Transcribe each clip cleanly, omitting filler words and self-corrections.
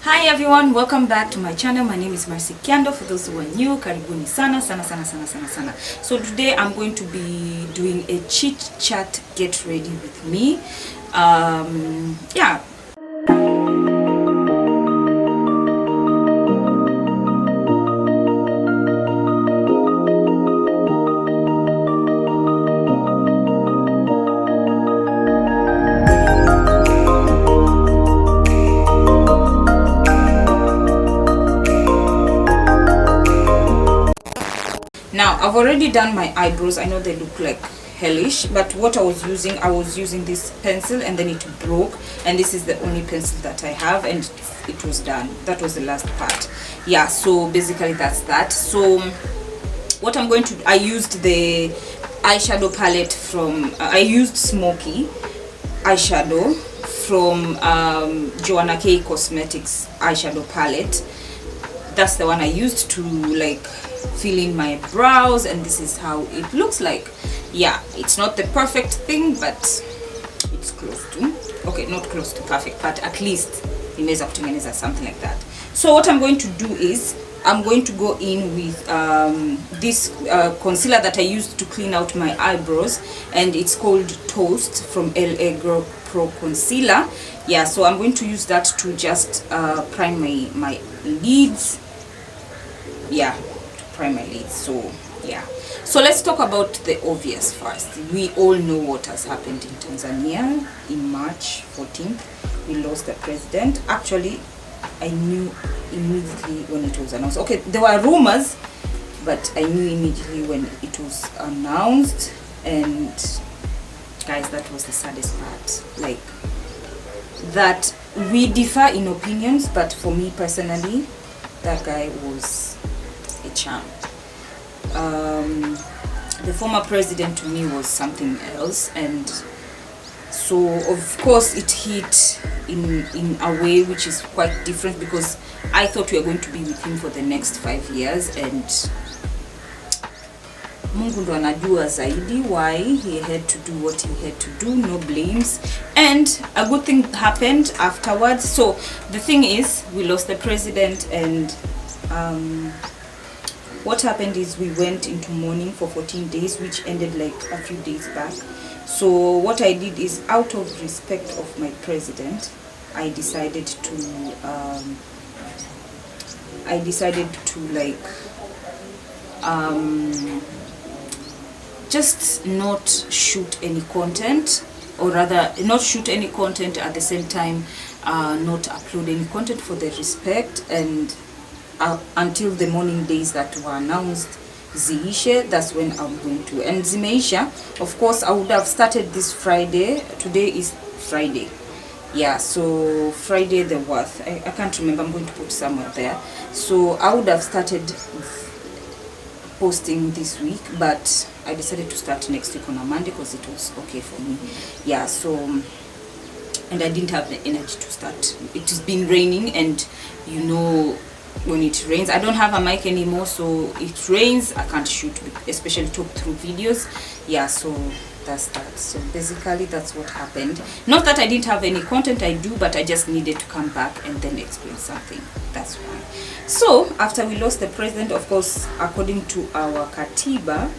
Hi everyone, welcome back to my channel. My name is Mercy Kiando. For those who are new, karibuni sana sana sana sana sana sana. So today I'm going to be doing a chit chat get ready with me. Yeah. Now I've already done my eyebrows. I know they look like hellish, but what I was using this pencil and then it broke, and this is the only pencil that I have, and it was done. That was the last part. Yeah, so basically that's that. So what I'm going to, I used the eyeshadow palette from I used Smokey eyeshadow from Joannakcosmetics eyeshadow palette. That's the one I used to like fill in my brows, and this is how it looks like. Yeah, it's not the perfect thing, but it's close to, okay, not close to perfect, but at least imeweza kutengeneza something like that. So what I'm going to do is I'm going to go in with this concealer that I used to clean out my eyebrows, and it's called Toast from LA Girl Pro Concealer. Yeah, so I'm going to use that to just prime my lids. Yeah, to prime my lids. So yeah, so let's talk about the obvious first. We all know what has happened in Tanzania. In March 14th we lost the president. Actually, I knew immediately when it was announced. Okay, there were rumors, but I knew immediately when it was announced. And guys, that was the saddest part. Like, that we differ in opinions, but for me personally, that guy was a champ. The former president to me was something else, and so of course it hit in a way which is quite different, because I thought we were going to be with him for the next 5 years, and Mungu ndo anajua zaidi why he had to do what he had to do. No blames, and a good thing happened afterwards. So the thing is, we lost the president, and what happened is we went into mourning for 14 days, which ended like a few days back. So what I did is, out of respect of my president, I decided to like just not shoot any content, or rather not shoot any content at the same time, not upload any content for the respect, and until the morning days that were announced ziishe, that's when I'm going to. And zimeisha, of course I would have started this Friday. Today is Friday. Yeah, so Friday the worth, I can't remember, I'm going to put somewhere there. So I would have started posting this week, but I decided to start next week on a Monday because it was okay for me. Yeah, so, and I didn't have the energy to start. It has been raining, and you know, when it rains, I don't have a mic anymore, so it rains, I can't shoot, especially talk through videos. Yeah, so that's that. So basically that's what happened. Not that I didn't have any content, I do, but I just needed to come back and then explain something. That's why. So after we lost the president, of course, according to our katiba,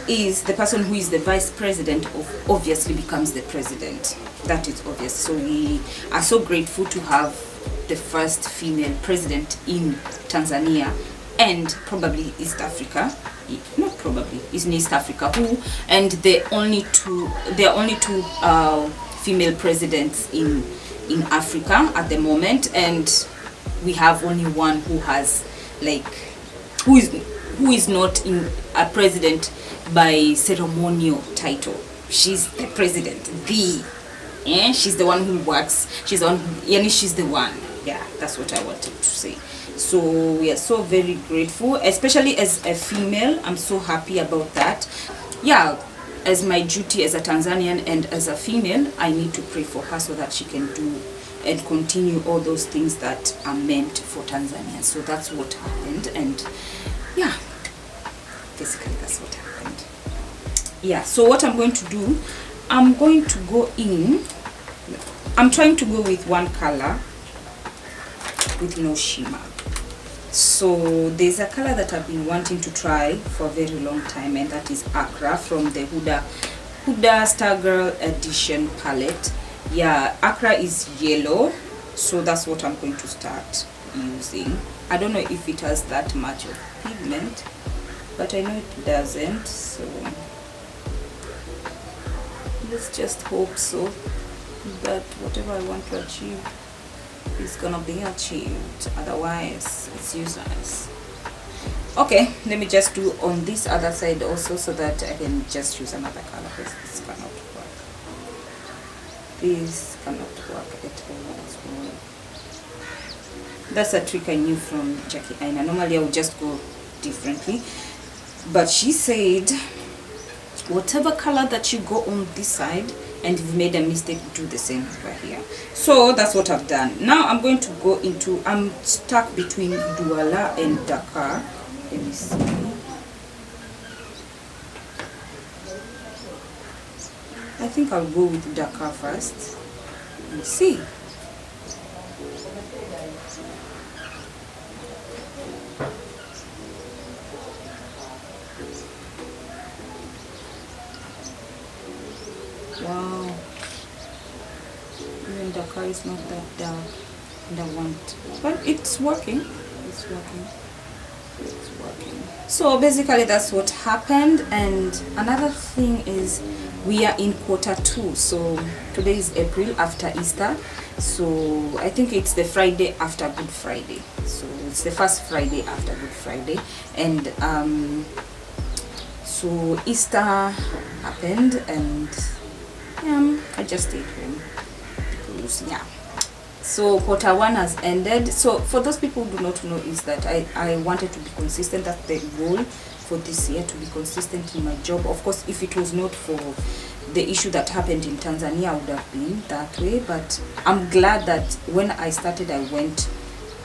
is the person who is the vice president obviously becomes the president. That is obvious. So we are so grateful to have the first female president in Tanzania, and probably East Africa. Not probably, is in East Africa, and there are only two female presidents in Africa at the moment, and we have only one who has like who is not in a president by ceremonial title. She's the president, she's the one who works, she's the one she's the one. Yeah, that's what I wanted to say. So we are so very grateful, especially as a female. I'm so happy about that. Yeah, as my duty as a Tanzanian and as a female, I need to pray for her so that she can do and continue all those things that are meant for Tanzania. So that's what happened, and yeah, basically that's what happened. Yeah, so what I'm going to do, I'm going to go in, I'm trying to go with one color with no shimmer. So there's a color that I've been wanting to try for a very long time, and that is Accra from the Huddah Star Girl Edition palette. Yeah, Accra is yellow, so that's what I'm going to start using. I don't know if it has that much of pigment, but I know it doesn't, so let's just hope so that whatever I want to achieve is gonna be achieved, otherwise it's useless. Okay, let me just do on this other side also, so that I can just use another color, because this cannot work. This cannot work at all as well. That's a trick I knew from Jackie Aina. Normally I would just go differently, but she said whatever color that you go on this side and you've made a mistake, do the same over here. So that's what I've done. Now I'm going to go into, I'm stuck between Duala and Dakar. Let me see. I think I'll go with Dakar first. Let me see. Wow, even Dakar is not that dark, and I want, but it's working. It's working. It's working. So basically that's what happened. And another thing is, we are in Q2, so today is April after Easter, so I think it's the Friday after Good Friday, so it's the first Friday after Good Friday. And so Easter happened, and I just stayed home because so Q1 has ended. So for those people who do not know, is that I wanted to be consistent. That's the goal for this year, to be consistent in my job. Of course, if it was not for the issue that happened in Tanzania, I would have been that way, but I'm glad that when I started, I went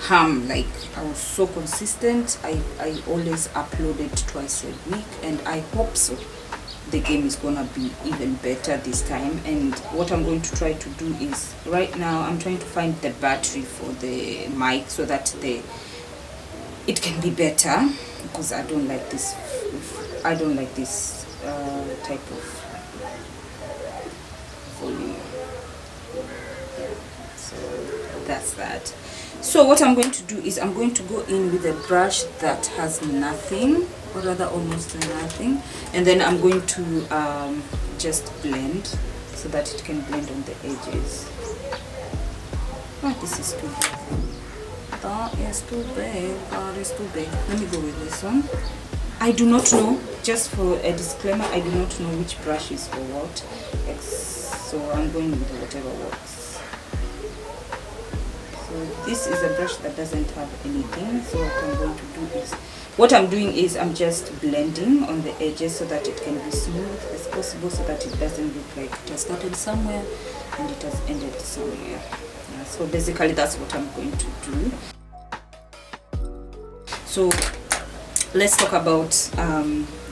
ham. Like, I was so consistent. I always uploaded twice a week, and I hope so the game is gonna be even better this time. And what I'm going to try to do is, right now I'm trying to find the battery for the mic so that it can be better, because I don't like this type of volume. So that's that. So what I'm going to do is, I'm going to go in with a brush that has nothing, or rather almost nothing, and then I'm going to just blend so that it can blend on the edges. Oh, this is too big. That is too big. That is too big. Let me go with this one. I do not know, just for a disclaimer, I do not know which brush is for what, so I'm going with whatever works. So this is a brush that doesn't have anything, so what I'm doing is I'm just blending on the edges so that it can be smooth as possible, so that it doesn't look like it has started somewhere and it has ended somewhere. So basically that's what I'm going to do. So let's talk about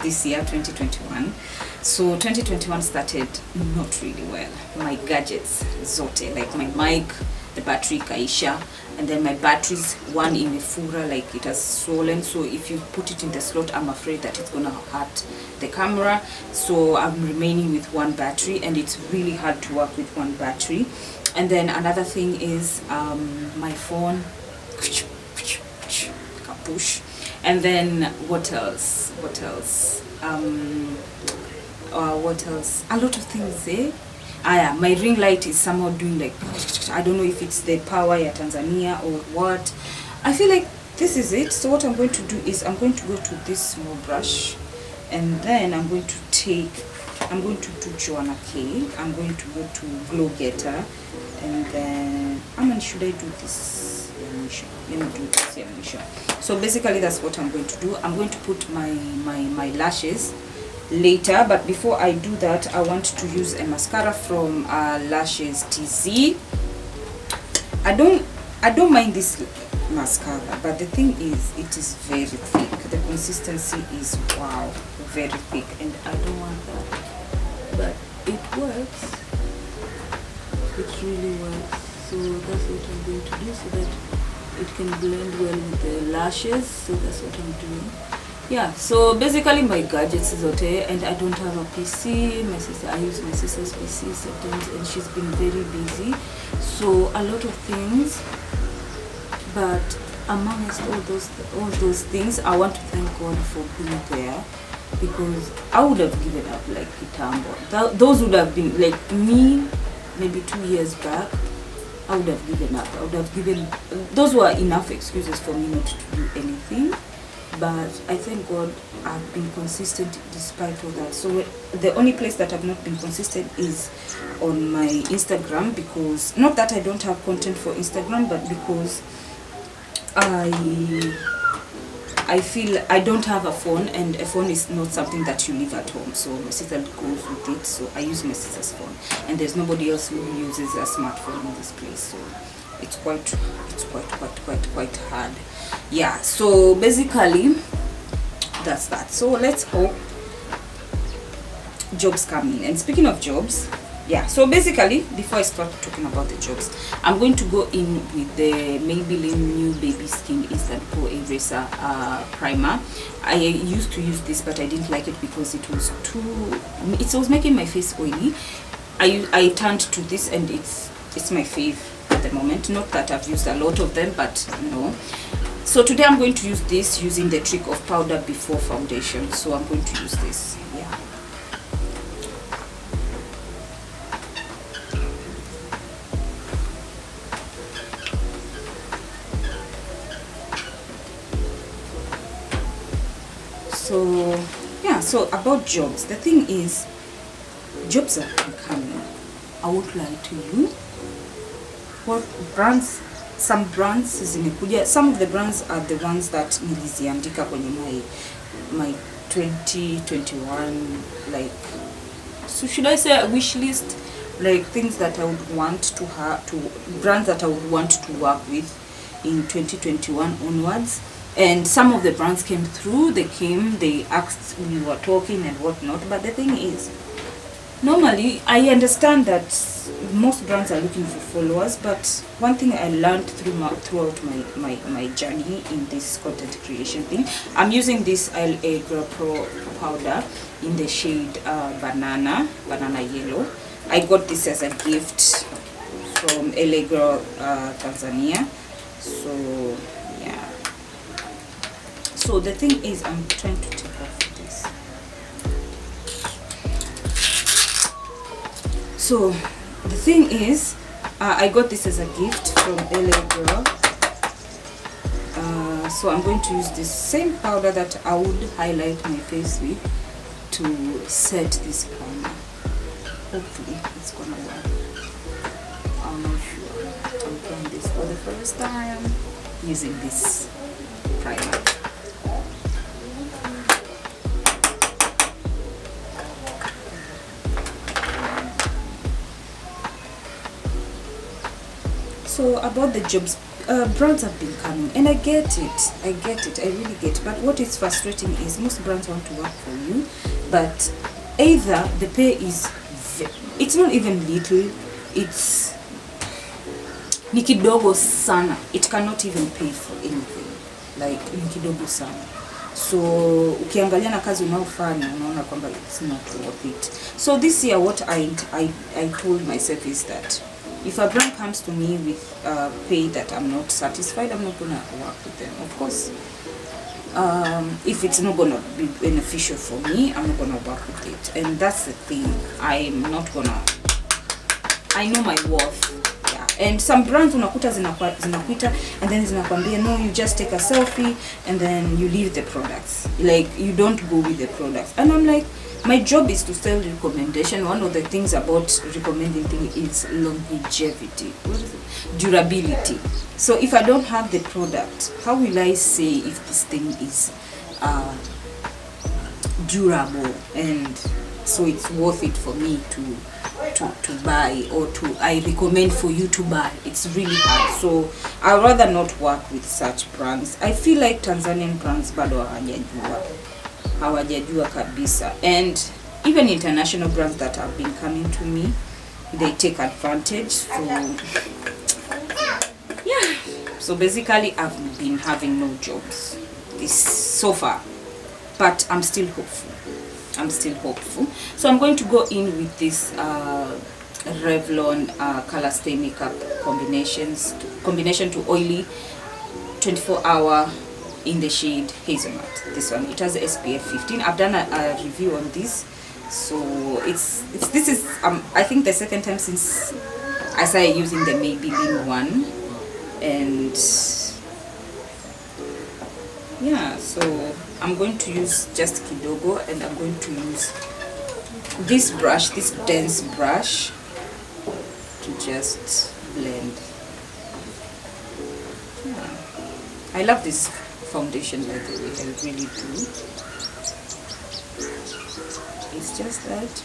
this year, 2021. So 2021 started not really well. My gadgets zote, like my mic, the battery kaisha, and then my batteries, one imefura, like it has swollen, so if you put it in the slot, I'm afraid that it's gonna hurt the camera. So I'm remaining with one battery, and it's really hard to work with one battery. And then another thing is my phone, push. And then what else? What else? A lot of things, eh? My ring light is somehow doing like, I don't know if it's the power at Tanzania or what. I feel like this is it. So what I'm going to do is, I'm going to go to this small brush, and then I'm going to do Joannakcosmetics. I'm going to go to Glow Getter, and then should I do this? Let me do this. So basically that's what I'm going to do. I'm going to put my lashes later, but before I do that, I want to use a mascara from Lashes TZ. I don't mind this mascara, but the thing is, it is very thick. The consistency is, wow, very thick, and I don't want that, but it works. It really works. So that's what I'm going to do, so that it can blend well with the lashes, so that's what I'm doing. Yeah, so basically my gadgets is okay, and I don't have a PC. My sister, I use my sister's PC sometimes, and she's been very busy, so a lot of things. But amongst all those things, I want to thank God for being there, because I would have given up like kitambo. Those would have been like me maybe 2 years back. I would have given up. I would have given, those were enough excuses for me not to do anything. But I thank God I've been consistent despite all that. So the only place that I've not been consistent is on my Instagram, because not that I don't have content for Instagram, but because I feel I don't have a phone, and a phone is not something that you leave at home. So my sister goes with it, so I use my sister's phone, and there's nobody else who uses a smartphone in this place. So it's quite hard. Yeah, so basically that's that. So let's hope jobs come in. And speaking of jobs, yeah, so basically before I start talking about the jobs, I'm going to go in with the Maybelline New Baby Skin Instant Pore Eraser primer. I used to use this, but I didn't like it because it was making my face oily. I turned to this, and it's my fave at the moment. Not that I've used a lot of them, but no. So today I'm going to use this using the trick of powder before foundation. So I'm going to use this. Yeah. So yeah, so about jobs, the thing is, jobs are coming. I won't lie to you. What brands? Some brands zimekuja. Some of the brands are the ones that niliziandika kwenye my 2021, like, so should I say a wish list, like things that I would want to have, brands that I would want to work with in 2021 onwards. And some of the brands came through. They asked, we were talking and whatnot. But the thing is, normally I understand that most brands are looking for followers, but one thing I learned throughout my journey in this content creation thing, I'm using this Grwm Pro powder in the shade banana yellow. I got this as a gift from Grwm, Tanzania. So yeah. So the thing is, I'm trying to take off this. So the thing is, I got this as a gift from Grwm. So I'm going to use this same powder that I would highlight my face with to set this primer. Hopefully it's gonna work. I'm not sure. I'm trying this for the first time using this primer. So about the jobs, brands have been coming, and I get it, I really get it. But what is frustrating is most brands want to work for you, but either the pay is, it's not even little, it's ni kidogo sana. It cannot even pay for anything, like ni kidogo sana. So ukiangalia na kazi unaofanya unaona kwamba it's not worth it. So this year what I told myself is that if a brand comes to me with pay that I'm not satisfied, I'm not gonna work with them. Of course, if it's not gonna be beneficial for me, I'm not gonna work with it. And that's the thing. I'm not gonna. I know my worth. Yeah. And some brands unakuta zinakuita and then zinakwambia no, you just take a selfie and then you leave the products. Like you don't go with the products. And I'm like, my job is to sell recommendation. One of the things about recommending things is longevity. What is it? Durability. So if I don't have the product, how will I say if this thing is durable and so it's worth it for me to buy, or I recommend for you to buy? It's really hard. So I'd rather not work with such brands. I feel like Tanzanian brands bado hawajajua kabisa, and even international brands that have been coming to me, they take advantage. So yeah, So basically I've been having no jobs this so far, but I'm still hopeful. So I'm going to go in with this Revlon colorstay makeup combination to oily 24-hour in the shade hazelnut. This one, it has SPF 15. I've done a review on this, so this is I think the second time since I started using the Maybelline one, and yeah, so I'm going to use just kidogo, and I'm going to use this brush, this dense brush, to just blend. Yeah. I love this foundation, by the way, I really do. It's just that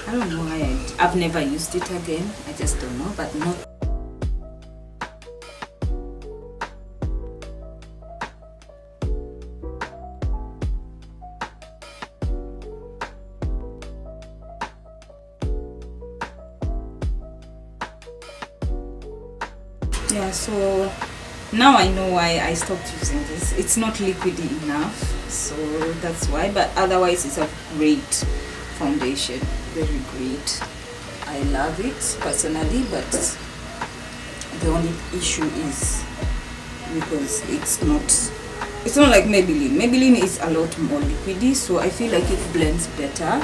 I don't know why I've never used it again. I just don't know, but not. Yeah, so now I know why I stopped using this. It's not liquidy enough, so that's why, but otherwise it's a great foundation, very great. I love it personally, but the only issue is because it's not like Maybelline. Maybelline is a lot more liquidy, so I feel like it blends better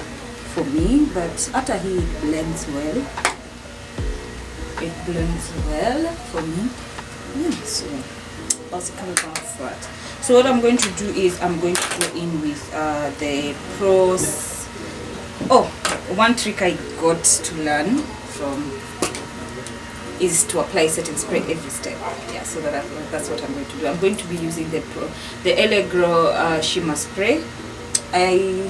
for me, but after it blends well. It blends well for me. Yeah, so basically that's that. So what I'm going to do is I'm going to go in with the pros. Oh, one trick I got to learn from is to apply setting spray every step. Yeah, so that's what I'm going to do. I'm going to be using the LA Grow shimmer spray. I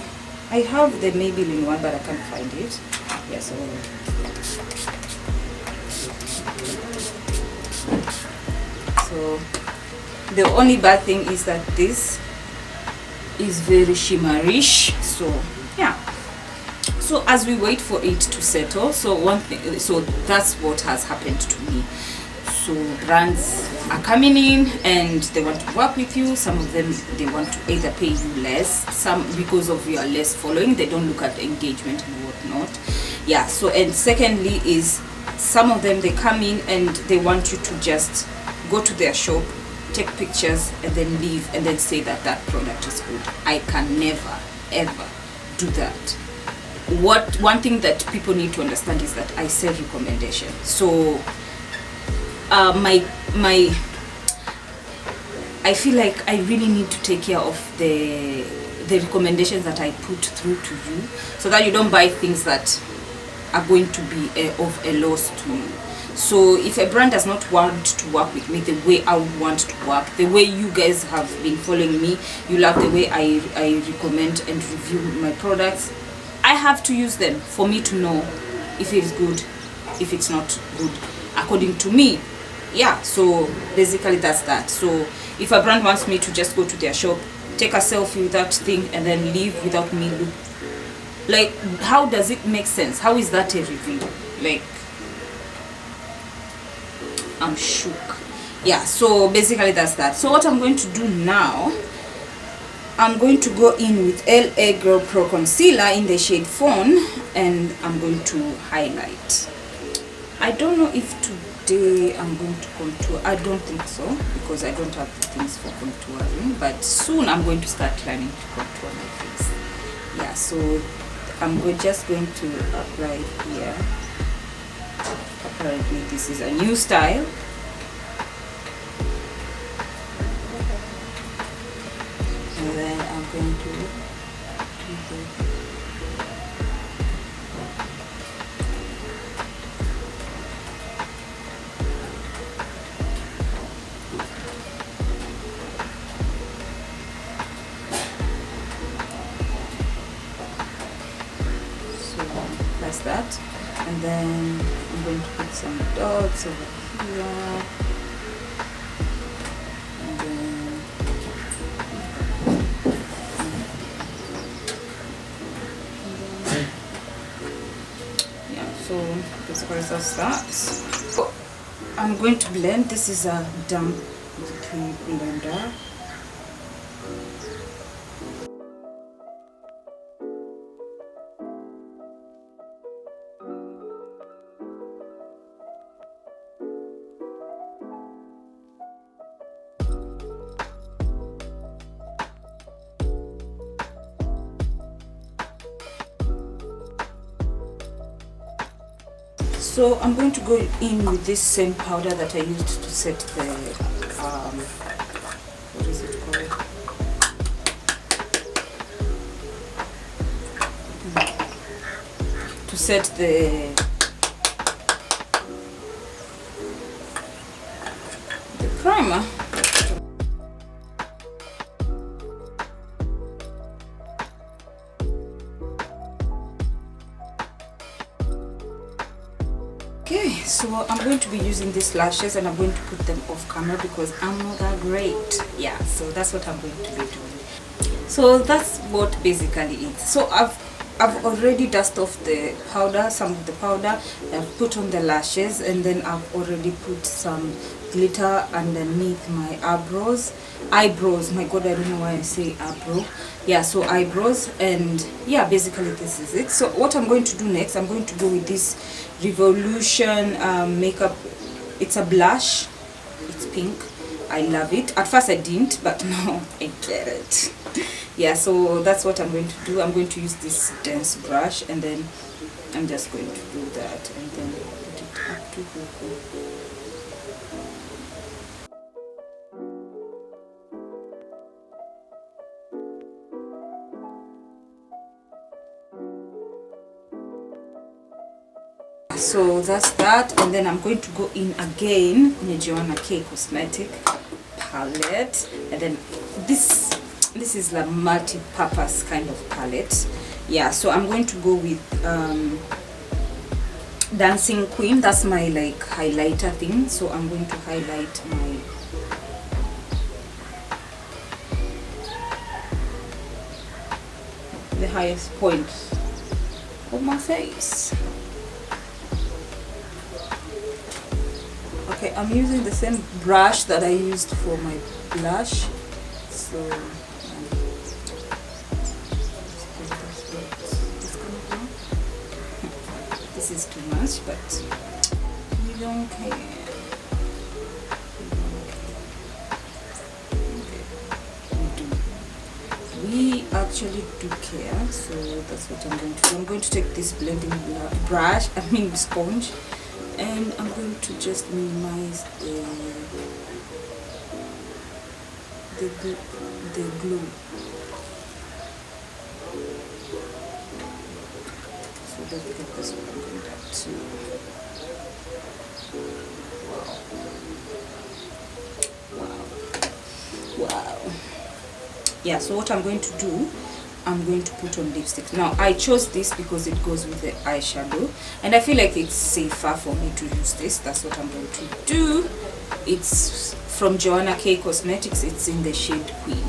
have the Maybelline one, but I can't find it. Yeah, so the only bad thing is that this is very shimmerish. So yeah, so as we wait for it to settle, so that's what has happened to me. So brands are coming in and they want to work with you. Some of them, they want to either pay you less, some because of your less following, they don't look at engagement and whatnot. Yeah, so, and secondly is some of them, they come in and they want you to just go to their shop, take pictures, and then leave and then say that that product is good. I can never ever do that. One thing that people need to understand is that I sell recommendation. So I feel like I really need to take care of the recommendations that I put through to you, so that you don't buy things that are going to be of a loss to you. So if a brand does not want to work with me the way I would want to work, the way you guys have been following me, you love the way I recommend and review my products, I have to use them for me to know if it is good, if it's not good, according to me. Yeah, so basically that's that. So if a brand wants me to just go to their shop, take a selfie with that thing, and then leave without me look, like, how does it make sense? How is that a review? Like, I'm shook. Yeah, so basically that's that. So what I'm going to do now, I'm going to go in with LA Girl Pro Concealer in the shade Fawn, and I'm going to highlight. I don't know if today I'm going to contour. I don't think so, because I don't have things for contouring, but soon I'm going to start learning to contour my face. Yeah, so I'm just going to apply here. Apparently this is a new style. And then I'm going to do the that's that. And then I'm going to put some dots over here, and then yeah, so basically that's that. I'm going to blend. This is a damp blender. So I'm going to go in with this same powder that I used to set the what is it called? To set the primer. Okay, so I'm going to be using these lashes and I'm going to put them off camera because I'm not that great. Yeah, so that's what I'm going to be doing. So that's what basically it. So I've already dusted off the powder, some of the powder. I've put on the lashes, and then I've already put some glitter underneath my eyebrows. My god, I don't know why I say eyebrow. Yeah, so eyebrows, and yeah, basically this is it. So what I'm going to do next, I'm going to go with this Revolution makeup. It's a blush. It's pink. I love it. At first I didn't, but now I get it. Yeah, so that's what I'm going to do. I'm going to use this dense brush, and then I'm just going to do that, and then put it up to go. So that's that, and then I'm going to go in again in a Joannakcosmetics palette, and then this is a multi-purpose kind of palette. Yeah, so I'm going to go with Dancing Queen. That's my like highlighter thing, so I'm going to highlight the highest point of my face. Okay, I'm using the same brush that I used for my blush, so this is too much, but we don't care. We actually do care, so that's what I'm going to do. I'm going to take this blending brush, sponge, and I'm going to just minimize the glue. So that we get this one going down too. Wow. Yeah, so what I'm going to do, I'm going to put on lipstick. Now I chose this because it goes with the eyeshadow, and I feel like it's safer for me to use this. That's what I'm going to do. It's from Joannakcosmetics. It's in the shade Queen.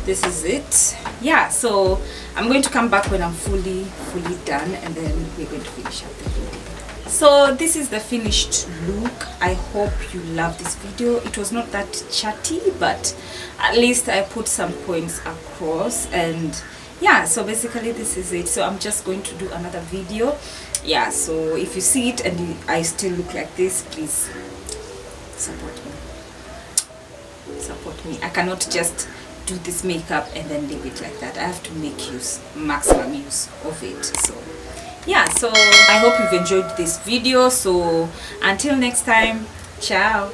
This is it. Yeah, so I'm going to come back when I'm fully done, and then we're going to finish up the video. So this is the finished look. I hope you love this video. It was not that chatty, but at least I put some points across, and yeah, so basically this is it. So I'm just going to do another video. Yeah, so if you see it and I still look like this, please support me. I cannot just do this makeup and then leave it like that. I have to make maximum use of it. So yeah, so I hope you've enjoyed this video. So until next time, ciao.